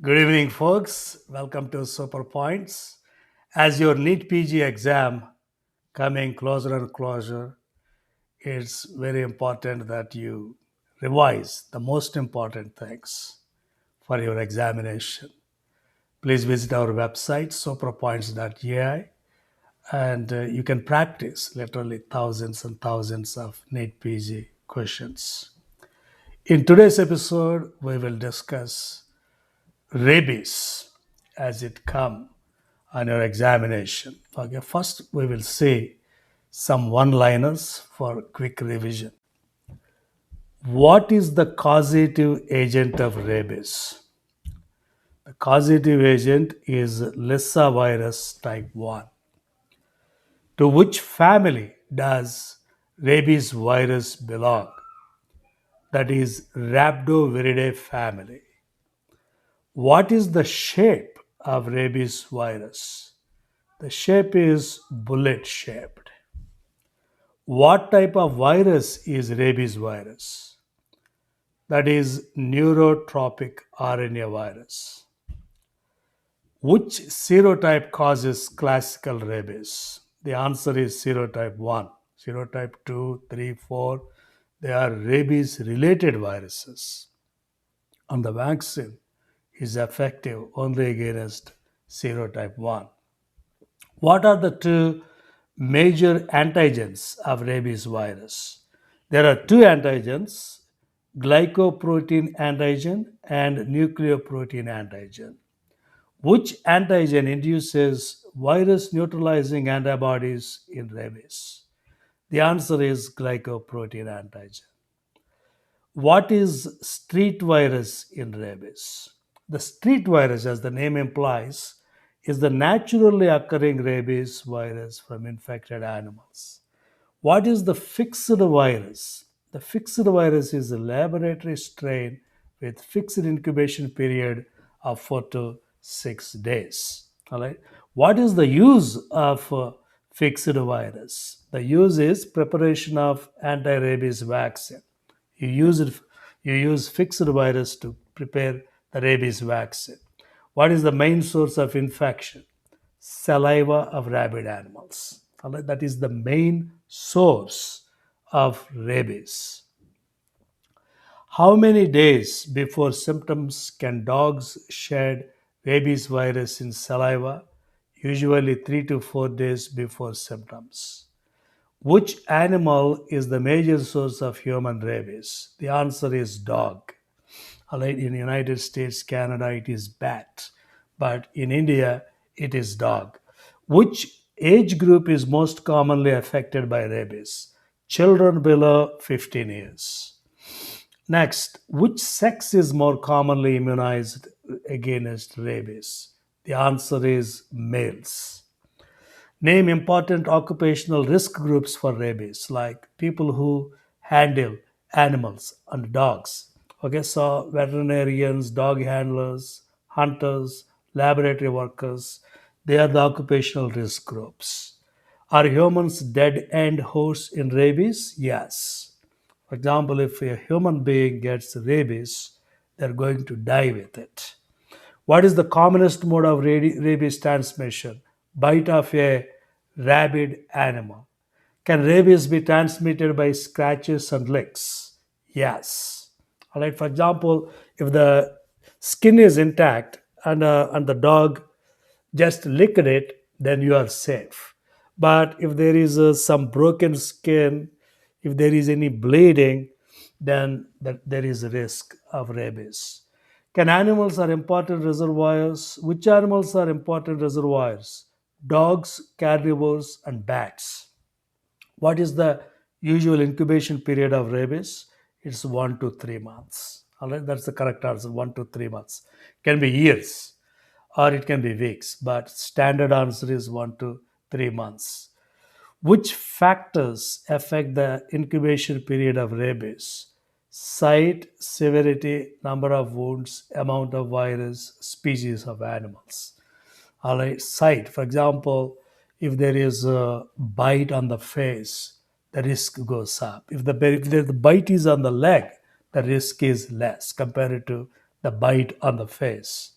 Good evening, folks. Welcome to Super Points. As your NEET-PG exam coming closer and closer, it's very important that you revise the most important things for your examination. Please visit our website, superpoints.ai, and you can practice literally thousands and thousands of NEET-PG questions. In today's episode, we will discuss rabies as it come on your examination. Okay, first we will see some one-liners for quick revision. What is the causative agent of rabies? The causative agent is Lissa virus type 1. To which family does rabies virus belong? That is Rhabdoviridae family. What is the shape of rabies virus? The shape is bullet shaped. What type of virus is rabies virus? That is neurotropic RNA virus. Which serotype causes classical rabies? The answer is serotype 1. Serotype 2, 3, 4, they are rabies related viruses. And the vaccine is effective only against serotype 1. What are the two major antigens of rabies virus? There are two antigens, glycoprotein antigen and nucleoprotein antigen. Which antigen induces virus neutralizing antibodies in rabies? The answer is glycoprotein antigen. What is street virus in rabies? The street virus, as the name implies, is the naturally occurring rabies virus from infected animals. What is the fixed virus? The fixed virus is a laboratory strain with fixed incubation period of 4 to 6 days. All right. What is the use of fixed virus? The use is preparation of anti-rabies vaccine. You use it, you use fixed virus to prepare the rabies vaccine. What is the main source of infection? Saliva of rabid animals. All right, that is the main source of rabies. How many days before symptoms can dogs shed rabies virus in saliva? Usually 3 to 4 days before symptoms. Which animal is the major source of human rabies? The answer is dog. All right, in the United States, Canada, it is bat, but in India, it is dog. Which age group is most commonly affected by rabies? Children below 15 years. Next, which sex is more commonly immunized against rabies? The answer is males. Name important occupational risk groups for rabies, like people who handle animals and dogs. Okay, so veterinarians, dog handlers, hunters, laboratory workers, they are the occupational risk groups. Are humans dead end horse in rabies? Yes. For example, if a human being gets rabies, they're going to die with it. What is the commonest mode of rabies transmission? Bite of a rabid animal. Can rabies be transmitted by scratches and licks? Yes. All right. For example, if the skin is intact and the dog just licked it, then you are safe. But if there is some broken skin, if there is any bleeding, then there is a risk of rabies. Can animals are important reservoirs? Which animals are important reservoirs? Dogs, carnivores, and bats. What is the usual incubation period of rabies? It's 1 to 3 months. All right, that's the correct answer. 1 to 3 months. Can be years or it can be weeks, but standard answer is 1 to 3 months. Which factors affect the incubation period of rabies? Site, severity, number of wounds, amount of virus, species of animals. All right, site. For example, if there is a bite on the face, the risk goes up. If the bite is on the leg, the risk is less compared to the bite on the face.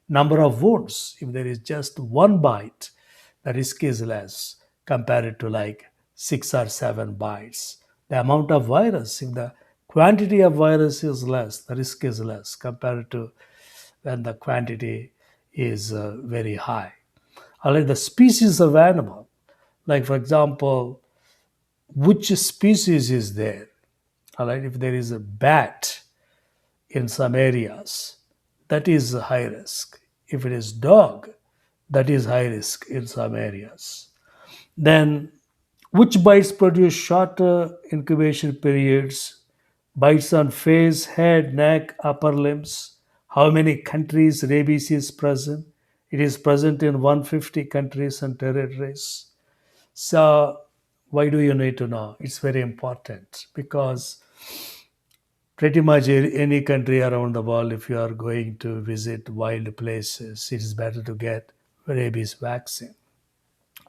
Number of wounds, if there is just one bite, the risk is less compared to like 6 or 7 bites. The amount of virus, if the quantity of virus is less, the risk is less compared to when the quantity is very high. Or like the species of animal, like for example, which species is there? All right, if there is a bat in some areas, that is high risk. If it is dog, that is high risk in some areas. Then, which bites produce shorter incubation periods? Bites on face, head, neck, upper limbs. How many countries rabies is present? It is present in 150 countries and territories. So, why do you need to know? It's very important because pretty much any country around the world, if you are going to visit wild places, it is better to get rabies vaccine.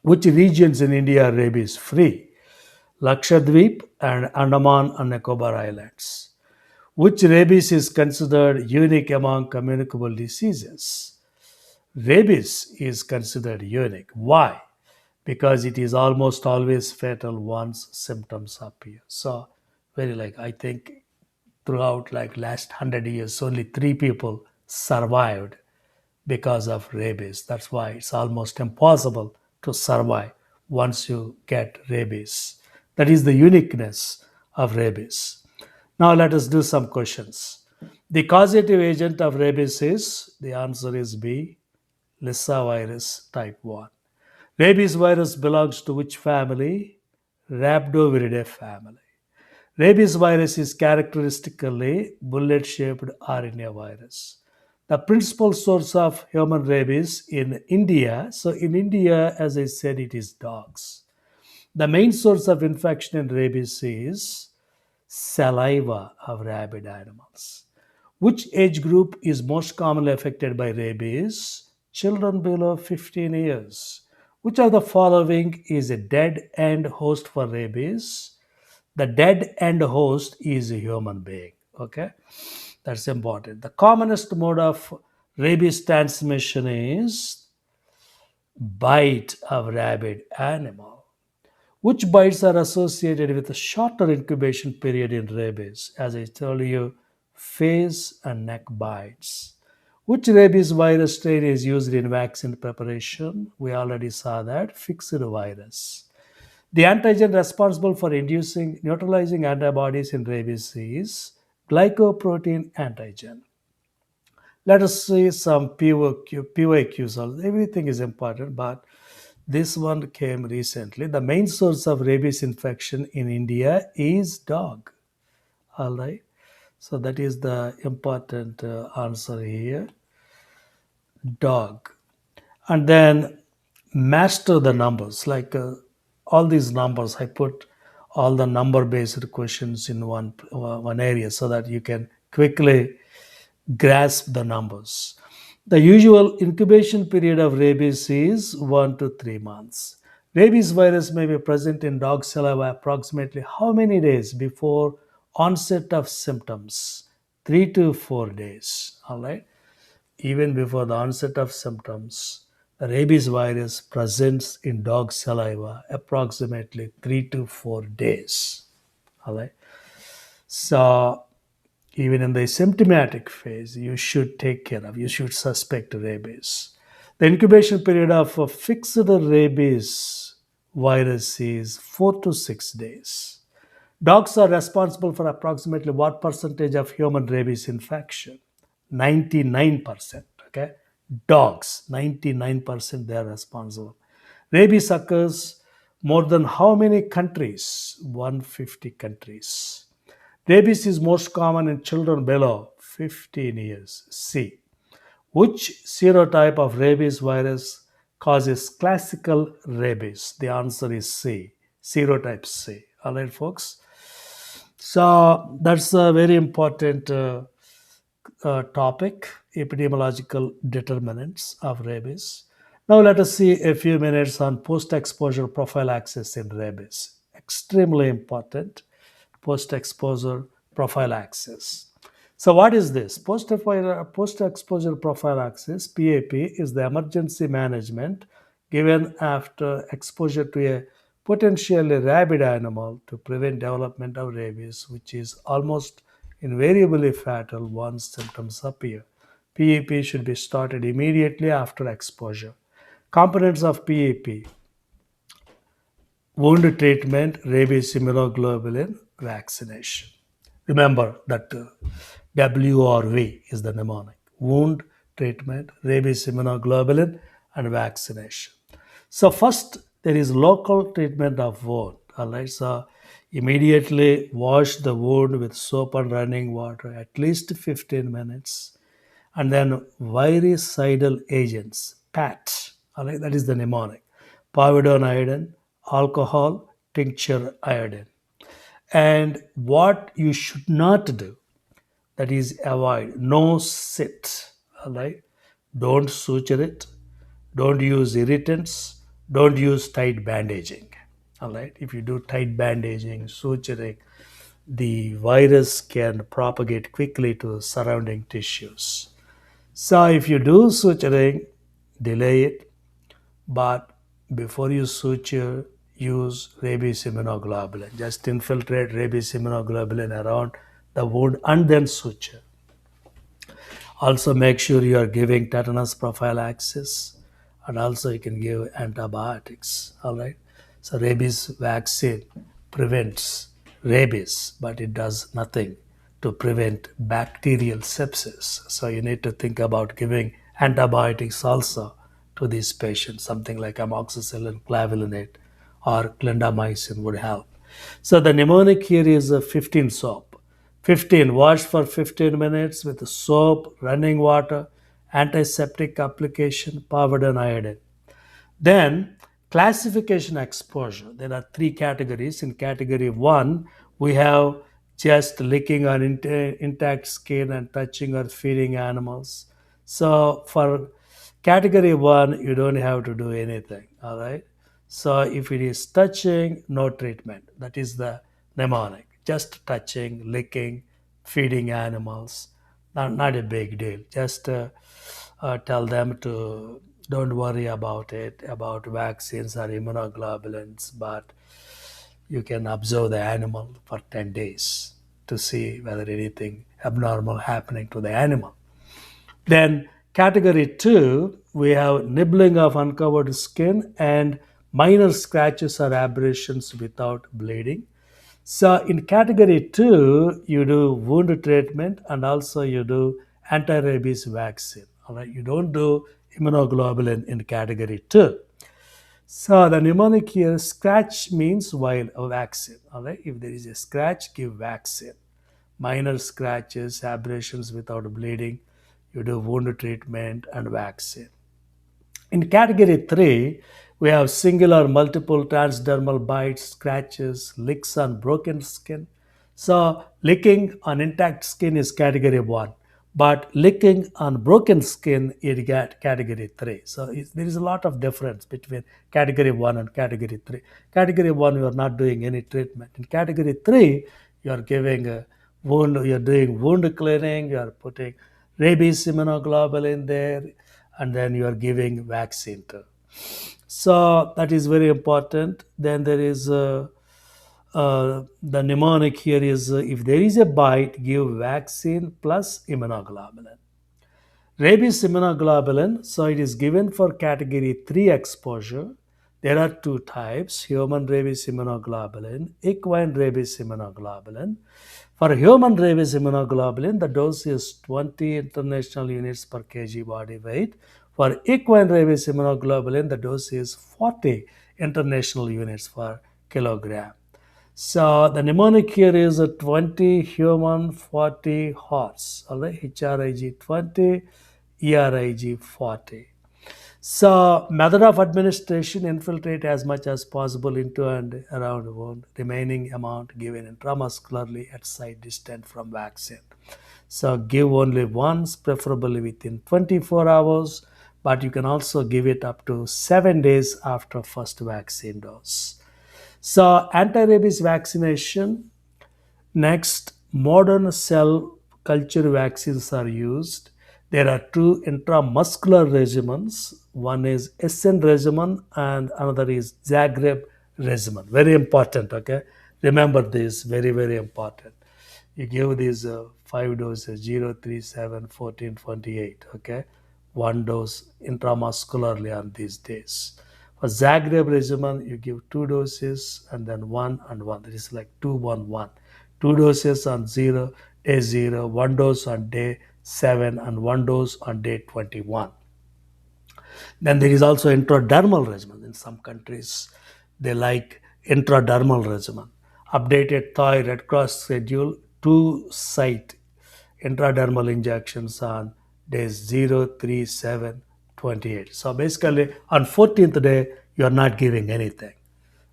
Which regions in India are rabies free? Lakshadweep and Andaman and Nicobar Islands. Which rabies is considered unique among communicable diseases? Rabies is considered unique. Why? Because it is almost always fatal once symptoms appear. So, very like I think throughout like last 100 years, only 3 people survived because of rabies. That's why it's almost impossible to survive once you get rabies. That is the uniqueness of rabies. Now let us do some questions. The causative agent of rabies is, the answer is B, Lissa virus type 1. Rabies virus belongs to which family? Rhabdoviridae family. Rabies virus is characteristically bullet shaped RNA virus. The principal source of human rabies in India, so in India, as I said, it is dogs. The main source of infection in rabies is saliva of rabid animals. Which age group is most commonly affected by rabies? Children below 15 years. Which of the following is a dead end host for rabies? The dead end host is a human being. Okay, that's important. The commonest mode of rabies transmission is bite of rabid animal. Which bites are associated with a shorter incubation period in rabies? As I told you, face and neck bites. Which rabies virus strain is used in vaccine preparation? We already saw that. Fixed virus. The antigen responsible for inducing neutralizing antibodies in rabies is glycoprotein antigen. Let us see some PYQs. Everything is important, but this one came recently. The main source of rabies infection in India is dog. All right. So that is the important answer here. Dog. And then master the numbers, like all these numbers. I put all the number based questions in one area so that you can quickly grasp the numbers. The usual incubation period of rabies is 1 to 3 months. Rabies virus may be present in dog saliva approximately how many days before onset of symptoms? 3 to 4 days. All right. Even before the onset of symptoms, the rabies virus presents in dog saliva approximately 3 to 4 days. All right. So, even in the symptomatic phase, you should take care of, you should suspect rabies. The incubation period of a fixed rabies virus is 4 to 6 days. Dogs are responsible for approximately what percentage of human rabies infection? 99%. Okay. Dogs, 99% they are responsible. Rabies occurs more than how many countries? 150 countries. Rabies is most common in children below 15 years. C. Which serotype of rabies virus causes classical rabies? The answer is C. Serotype C. All right, folks. So that's a very important topic, epidemiological determinants of rabies. Now let us see a few minutes on post-exposure prophylaxis in rabies. Extremely important, post-exposure prophylaxis. So, what is this? Post exposure prophylaxis, PAP, is the emergency management given after exposure to a potentially rabid animal to prevent development of rabies, which is almost invariably fatal once symptoms appear. PAP should be started immediately after exposure. Components of PAP: wound treatment, rabies immunoglobulin, vaccination. Remember that WRV is the mnemonic: wound treatment, rabies immunoglobulin, and vaccination. So, first, there is local treatment of wound. All right, so immediately wash the wound with soap and running water at least 15 minutes, and then virucidal agents, PAT. All right, that is the mnemonic: povidone iodine, alcohol, tincture iodine. And what you should not do, that is avoid, no sit. All right, don't suture it, don't use irritants, don't use tight bandaging. All right, if you do tight bandaging, suturing, the virus can propagate quickly to surrounding tissues. So if you do suturing, delay it, but before you suture, use rabies immunoglobulin. Just infiltrate rabies immunoglobulin around the wound and then suture. Also, make sure you are giving tetanus prophylaxis, and also you can give antibiotics. All right. So, rabies vaccine prevents rabies, but it does nothing to prevent bacterial sepsis. So, you need to think about giving antibiotics also to these patients. Something like amoxicillin, clavulinate, or clindamycin would help. So, the mnemonic here is a 15 soap. 15, wash for 15 minutes with soap, running water, antiseptic application, powdered and iodine. Then, classification exposure. There are three categories. In category one, we have just licking on intact skin and touching or feeding animals. So, for category one, you don't have to do anything. All right. So, if it is touching, no treatment. That is the mnemonic. Just touching, licking, feeding animals. Not a big deal. Just tell them to don't worry about it, about vaccines or immunoglobulins, but you can observe the animal for 10 days to see whether anything abnormal happening to the animal. Then category two, we have nibbling of uncovered skin and minor scratches or abrasions without bleeding. So in category two, you do wound treatment and also you do anti-rabies vaccine. All right, you don't do immunoglobulin in category two. So the mnemonic here, scratch means while a vaccine. All right, if there is a scratch, give vaccine. Minor scratches, abrasions without bleeding, you do wound treatment and vaccine. In category 3, we have single or multiple transdermal bites, scratches, licks on broken skin. So, licking on intact skin is category 1, but licking on broken skin is category 3. So, there is a lot of difference between category 1 and category 3. Category 1, you are not doing any treatment. In category 3, you are giving a wound, you are doing wound cleaning, you are putting rabies immunoglobulin there, and then you are giving vaccine too. So that is very important. Then there is the mnemonic here is if there is a bite, give vaccine plus immunoglobulin. Rabies immunoglobulin, so it is given for category 3 exposure. There are two types: human rabies immunoglobulin, equine rabies immunoglobulin. For human rabies immunoglobulin, the dose is 20 international units per kg body weight. For equine rabies immunoglobulin, the dose is 40 international units per kilogram. So the mnemonic here is a 20 human, 40 horse. All right, HRIG 20, ERIG 40. So method of administration: infiltrate as much as possible into and around the wound. Remaining amount given intramuscularly at site distant from vaccine. So give only once, preferably within 24 hours, but you can also give it up to 7 days after first vaccine dose. So anti-rabies vaccination. Next, modern cell culture vaccines are used. There are two intramuscular regimens. One is SN regimen and another is Zagreb regimen. Very important, okay? Remember this, very, very important. You give these 5 doses 0, 3, 7, 14, 28, okay? One dose intramuscularly on these days. For Zagreb regimen, you give 2 doses and then one and one. That is like 2, 1, 1. 2 doses on 0, day 0, one dose on day 7, and one dose on day 21. Then there is also intradermal regimen. In some countries, they like intradermal regimen. Updated Thai Red Cross schedule, two site intradermal injections on days 0, 3, 7, 28. So basically, on 14th day, you are not giving anything.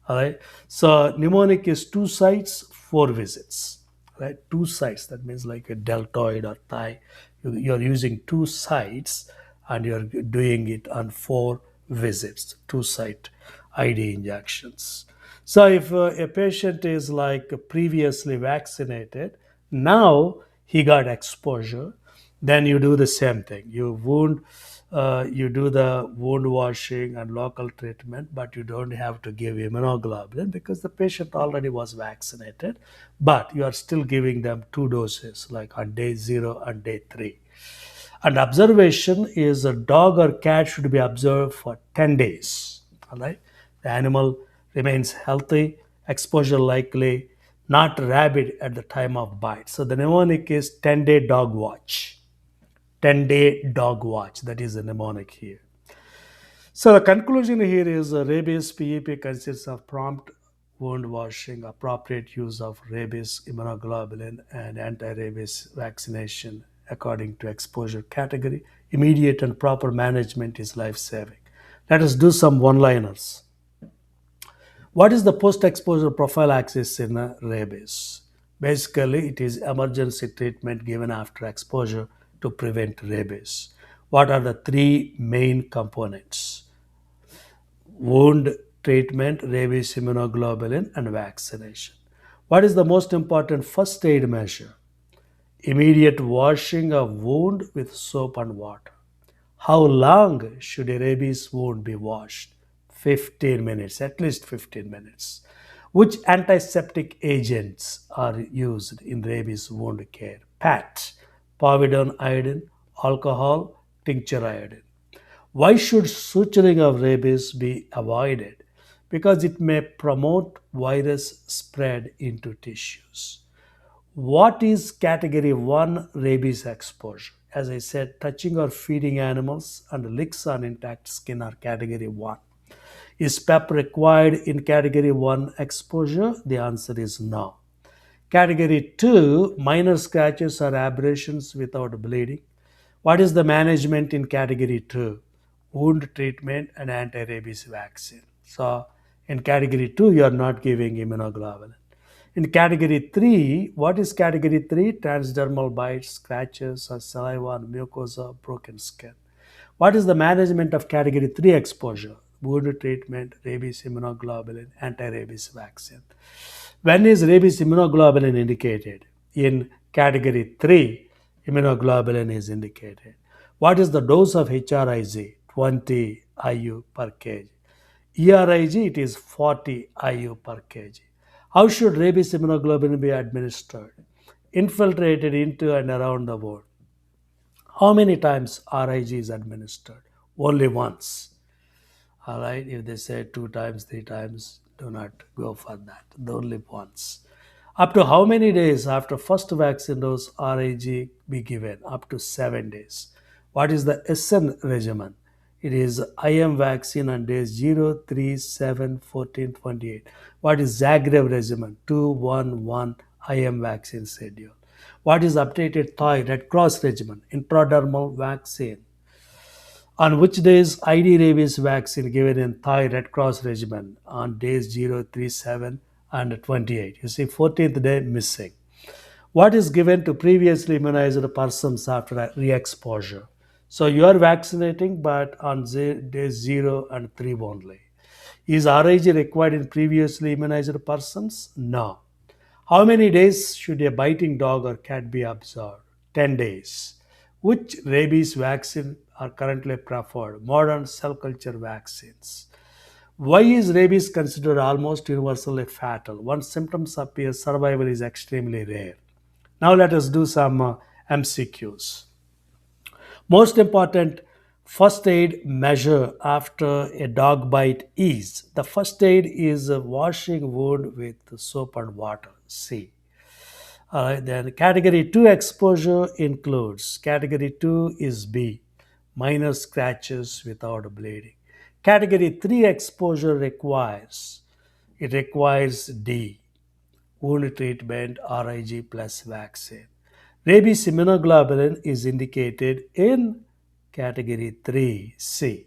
All right. So mnemonic is two sites, four visits. Right. Two sites. That means like a deltoid or thigh. You're using two sites and you're doing it on four visits. Two site ID injections. So if a patient is like previously vaccinated, now he got exposure, then you do the same thing. You do the wound washing and local treatment, but you don't have to give immunoglobulin because the patient already was vaccinated. But you are still giving them 2 doses, like on day 0 and day 3. And observation is a dog or cat should be observed for 10 days. All right. The animal remains healthy, exposure likely, not rabid at the time of bite. So the mnemonic is 10-day dog watch. 10-day dog watch. That is the mnemonic here. So the conclusion here is rabies PEP consists of prompt wound washing, appropriate use of rabies immunoglobulin, and anti-rabies vaccination according to exposure category. Immediate and proper management is life-saving. Let us do some one-liners. What is the post-exposure prophylaxis in rabies? Basically, it is emergency treatment given after exposure to prevent rabies. What are the three main components? Wound treatment, rabies immunoglobulin, and vaccination. What is the most important first aid measure? Immediate washing of wound with soap and water. How long should a rabies wound be washed? 15 minutes, at least 15 minutes. Which antiseptic agents are used in rabies wound care? PAT, povidone iodine, alcohol, tincture iodine. Why should suturing of rabies be avoided? Because it may promote virus spread into tissues. What is category 1 rabies exposure? As I said, touching or feeding animals and licks on intact skin are category 1. Is PEP required in category 1 exposure? The answer is no. Category 2, minor scratches or abrasions without bleeding. What is the management in category 2? Wound treatment and anti-rabies vaccine. So in category 2, you are not giving immunoglobulin. In category 3, what is category 3? Transdermal bites, scratches, or saliva on mucosa, broken skin. What is the management of category 3 exposure? Wound treatment, rabies immunoglobulin, anti-rabies vaccine. When is rabies immunoglobulin indicated? In category 3, immunoglobulin is indicated. What is the dose of HRIG? 20 IU per kg. ERIG, it is 40 IU per kg. How should rabies immunoglobulin be administered? Infiltrated into and around the wound. How many times RIG is administered? Only once. All right, if they say 2 times, 3 times, do not go for that. Only once. Up to how many days after first vaccine dose RIG be given? Up to 7 days. What is the SN regimen? It is IM vaccine on days 0, 3, 7, 14, 28. What is Zagreb regimen? 2, 1, 1 IM vaccine schedule. What is updated Thai Red Cross regimen? Intradermal vaccine. On which days ID rabies vaccine given in Thai Red Cross regimen? On days 0, 3, 7 and 28. You see 14th day missing. What is given to previously immunized persons after re-exposure? So you are vaccinating but on days 0 and 3 only. Is RIG required in previously immunized persons? No. How many days should a biting dog or cat be observed? 10 days. Which rabies vaccine are currently preferred? Modern cell culture vaccines. Why is rabies considered almost universally fatal? Once symptoms appear, survival is extremely rare. Now let us do some MCQs. Most important first aid measure after a dog bite is the first aid is washing wound with soap and water. C. Then category 2 exposure includes category 2 is B, minor scratches without bleeding. Category 3 exposure requires D, wound treatment, RIG plus vaccine. Rabies immunoglobulin is indicated in category 3C.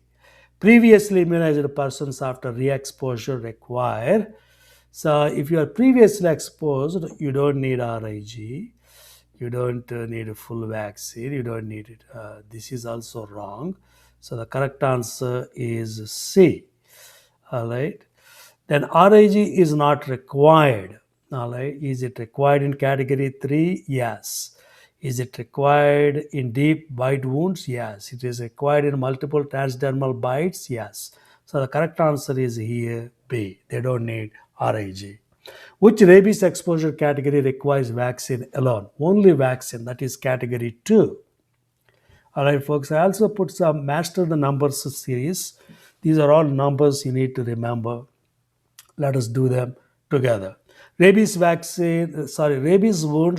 Previously immunized persons after re-exposure require. So if you are previously exposed, you don't need RIG. You don't need a full vaccine. You don't need it. This is also wrong. So the correct answer is C. All right. Then RIG is not required. All right. Is it required in category 3? Yes. Is it required in deep bite wounds? Yes. It is required in multiple transdermal bites? Yes. So the correct answer is here B. They don't need RIG. Which rabies exposure category requires vaccine alone? Only vaccine, that is category 2. All right, folks, I also put some master the numbers series. These are all numbers you need to remember. Let us do them together. Rabies wound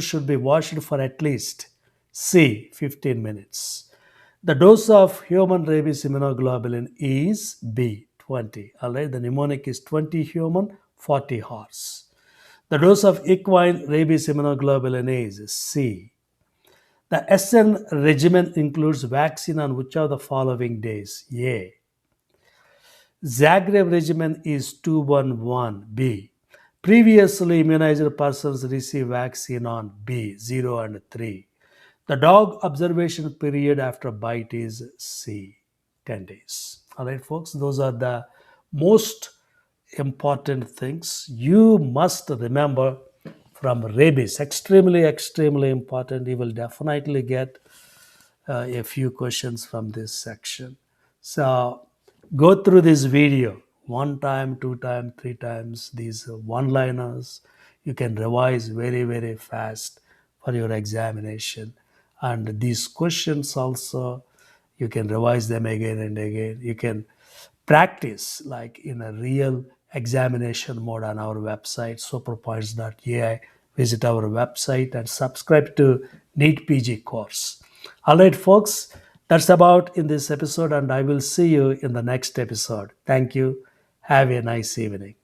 should be washed for at least C, 15 minutes. The dose of human rabies immunoglobulin is B, 20. All right, the mnemonic is 20 human, 40 horse. The dose of equine rabies immunoglobulin is C. The SN regimen includes vaccine on which of the following days? A. Zagreb regimen is 211B. Previously immunized persons receive vaccine on B, 0 and 3. The dog observation period after bite is C, 10 days. All right, folks, those are the most important things you must remember from rabies. Extremely, extremely important. You will definitely get a few questions from this section. So go through this video one time, two times, three times, these one-liners. You can revise very, very fast for your examination. And these questions also, you can revise them again and again. You can practice like in a real examination mode on our website, superpoints.ai. Visit our website and subscribe to NEET-PG course. All right, folks, that's about in this episode, and I will see you in the next episode. Thank you. Have a nice evening.